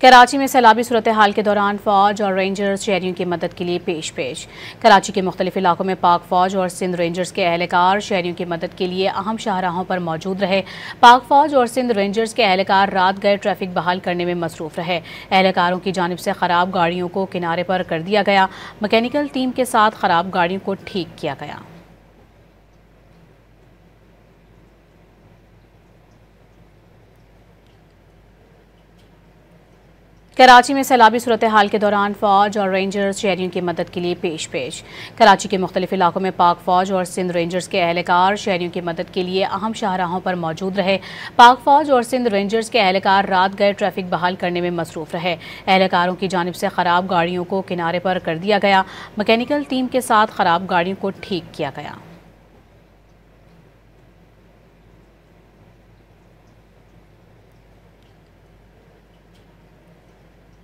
कराची में सैलाबी सूरत हाल के दौरान फौज और रेंजर्स शहरियों की मदद के लिए पेश। कराची के मुख्तलिफ इलाकों में पाक फौज और सिंध रेंजर्स के एहलकार शहरियों की मदद के लिए अहम शाहराहों पर मौजूद रहे। पाक फौज और सिंध रेंजर्स के एहलकार रात गए ट्रैफिक बहाल करने में मसरूफ रहे। एहलकारों की जानिब से खराब गाड़ियों को किनारे पर कर दिया गया। मैकेनिकल टीम के साथ खराब गाड़ियों को ठीक किया गया। कराची में सैलाबी सूरत हाल के दौरान फौज और रेंजर्स शहरियों की मदद के लिए पेश। कराची के मुख्तलिफ इलाकों में पाक फौज और सिंध रेंजर्स के एहलकार शहरियों की मदद के लिए अहम शाहराहों पर मौजूद रहे। पाक फौज और सिंध रेंजर्स के एहलकार रात गए ट्रैफिक बहाल करने में मसरूफ रहे। एहलकारों की जानिब से खराब गाड़ियों को किनारे पर कर दिया गया। मैकेनिकल टीम के साथ खराब गाड़ियों को ठीक किया गया।